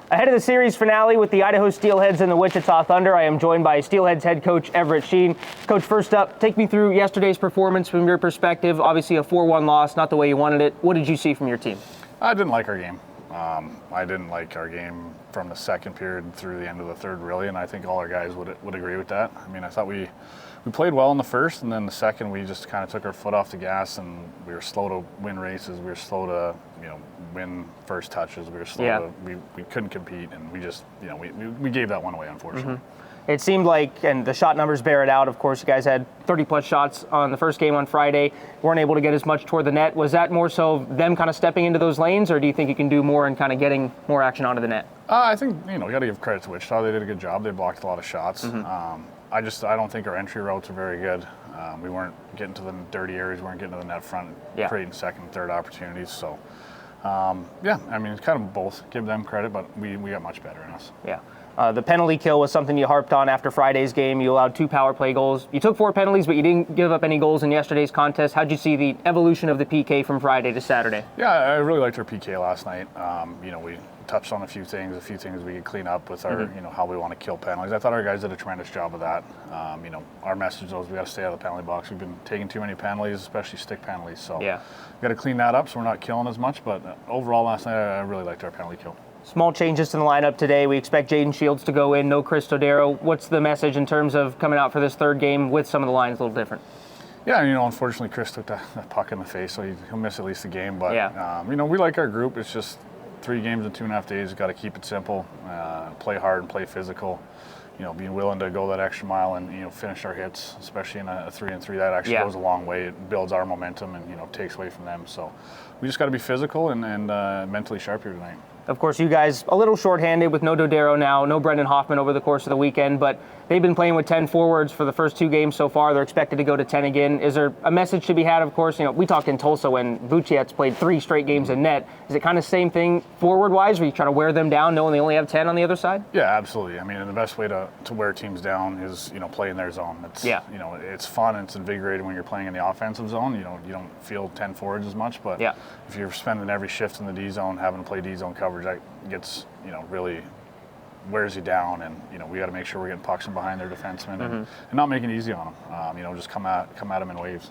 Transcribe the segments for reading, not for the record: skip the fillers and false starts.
Ahead of the series finale with the Idaho Steelheads and the Wichita Thunder, I am joined by Steelheads head coach Everett Sheen. Coach, first up, take me through yesterday's performance from your perspective. Obviously a 4-1 loss, not the way you wanted it. What did you see from your team? I didn't like our game. I didn't like our game from the second period through the end of the third, really, and I think all our guys would agree with that. I mean, I thought we played well in the first, and then the second we just kind of took our foot off the gas, and we were slow to win races. We were slow to, win first touches. We were slow to, we couldn't compete, and we just, we gave that one away, unfortunately. Mm-hmm. It seemed like, and the shot numbers bear it out, of course, you guys had 30-plus shots on the first game on Friday, weren't able to get as much toward the net. Was that more so them kind of stepping into those lanes, or do you think you can do more and kind of getting more action onto the net? I think, we got to give credit to Wichita. They did a good job. They blocked a lot of shots. Mm-hmm. I don't think our entry routes are very good. We weren't getting to the dirty areas, we weren't getting to the net front, creating second and third opportunities. So, it's kind of both. Give them credit, but we got much better in us. Yeah. The penalty kill was something you harped on after Friday's game. You allowed 2 power play goals. You took 4 penalties, but you didn't give up any goals in yesterday's contest. How'd you see the evolution of the PK from Friday to Saturday? Yeah, I really liked our PK last night. We touched on a few things we could clean up with our, how we want to kill penalties. I thought our guys did a tremendous job of that. Our message was we got to stay out of the penalty box. We've been taking too many penalties, especially stick penalties. So we got to clean that up so we're not killing as much. But overall last night, I really liked our penalty kill. Small changes to the lineup today. We expect Jaden Shields to go in, no Chris Todaro. What's the message in terms of coming out for this third game with some of the lines a little different? Yeah, unfortunately Chris took that puck in the face, so he'll miss at least a game. But, we like our group. It's just 3 games in 2.5 days. Got to keep it simple, play hard and play physical. Being willing to go that extra mile and, finish our hits, especially in a 3-on-3. That actually goes a long way. It builds our momentum and, takes away from them. So we just got to be physical and mentally sharp here tonight. Of course, you guys a little shorthanded with no Dodaro now, no Brendan Hoffman over the course of the weekend, but they've been playing with 10 forwards for the first 2 games so far. They're expected to go to 10 again. Is there a message to be had? Of course, we talked in Tulsa when Vuciet's played 3 straight games in net. Is it kind of same thing forward-wise, where you try to wear them down knowing they only have 10 on the other side? Yeah, absolutely. And the best way to wear teams down is, play in their zone. It's fun and it's invigorating when you're playing in the offensive zone. You don't feel 10 forwards as much, but if you're spending every shift in the D zone, having to play D zone coverage, that gets, really wears you down, and we got to make sure we're getting pucks from behind their defensemen and not making it easy on them. Just come at them in waves.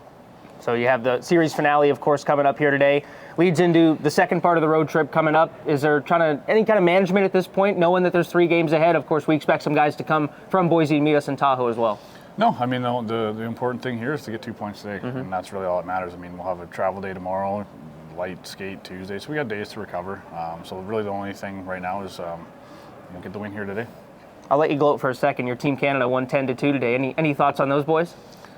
So you have the series finale, of course, coming up here today. Leads into the second part of the road trip coming up. Is there any kind of management at this point, knowing that there's 3 games ahead? Of course, we expect some guys to come from Boise and meet us in Tahoe as well. No, the important thing here is to get 2 points today, and that's really all that matters. We'll have a travel day tomorrow, light skate Tuesday, so we got days to recover. So really the only thing right now is get the win here today. I'll let you gloat for a second. Your Team Canada won 10-2 today. Any thoughts on those boys?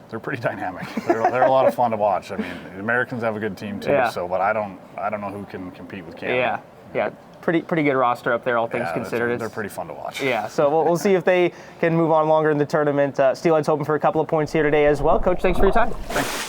They're pretty dynamic. They're a lot of fun to watch. The Americans have a good team too. Yeah. So, but I don't know who can compete with Canada. Yeah. Pretty good roster up there, all things considered. They're pretty fun to watch. Yeah, so we'll see if they can move on longer in the tournament. Steelheads hoping for a couple of points here today as well. Coach, thanks for your time. Thanks.